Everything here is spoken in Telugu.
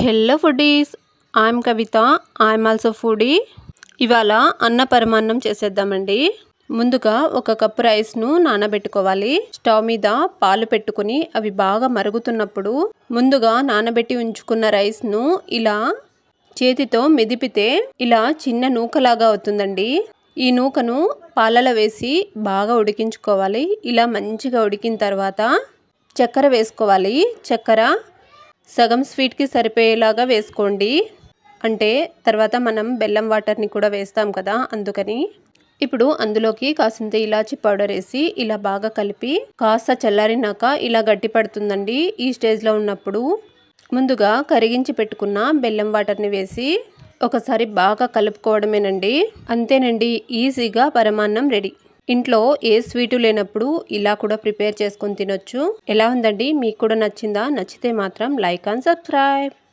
Hello foodies, I'm Kavitha. I'm also foodie. ఇవాళ అన్న పరమాన్నం చేసేద్దామండి. ముందుగా ఒక కప్పు రైస్ను నానబెట్టుకోవాలి. స్టవ్ మీద పాలు పెట్టుకుని అవి బాగా మరుగుతున్నప్పుడు ముందుగా నానబెట్టి ఉంచుకున్న రైస్ను ఇలా చేతితో మెదిపితే ఇలా చిన్న నూకలాగా అవుతుందండి. ఈ నూకను పాలలో వేసి బాగా ఉడికించుకోవాలి. ఇలా మంచిగా ఉడికిన తర్వాత చక్కెర వేసుకోవాలి. చక్కెర సగం స్వీట్కి సరిపోయేలాగా వేసుకోండి. అంటే తర్వాత మనం బెల్లం వాటర్ని కూడా వేస్తాం కదా, అందుకని. ఇప్పుడు అందులోకి కాసింత ఇలాచి పౌడర్ వేసి ఇలా బాగా కలిపి కాస్త చల్లారినాక ఇలా గట్టి పడుతుందండి. ఈ స్టేజ్లో ఉన్నప్పుడు ముందుగా కరిగించి పెట్టుకున్న బెల్లం వాటర్ని వేసి ఒకసారి బాగా కలుపుకోవడమేనండి. అంతేనండి, ఈజీగా పరమాన్నం రెడీ. ఇంట్లో ఏ స్వీటు లేనప్పుడు ఇలా కూడా ప్రిపేర్ చేసుకొని తినొచ్చు. ఎలా ఉందండి? మీకు కూడా నచ్చిందా? నచ్చితే మాత్రం లైక్ అండ్ సబ్స్క్రైబ్.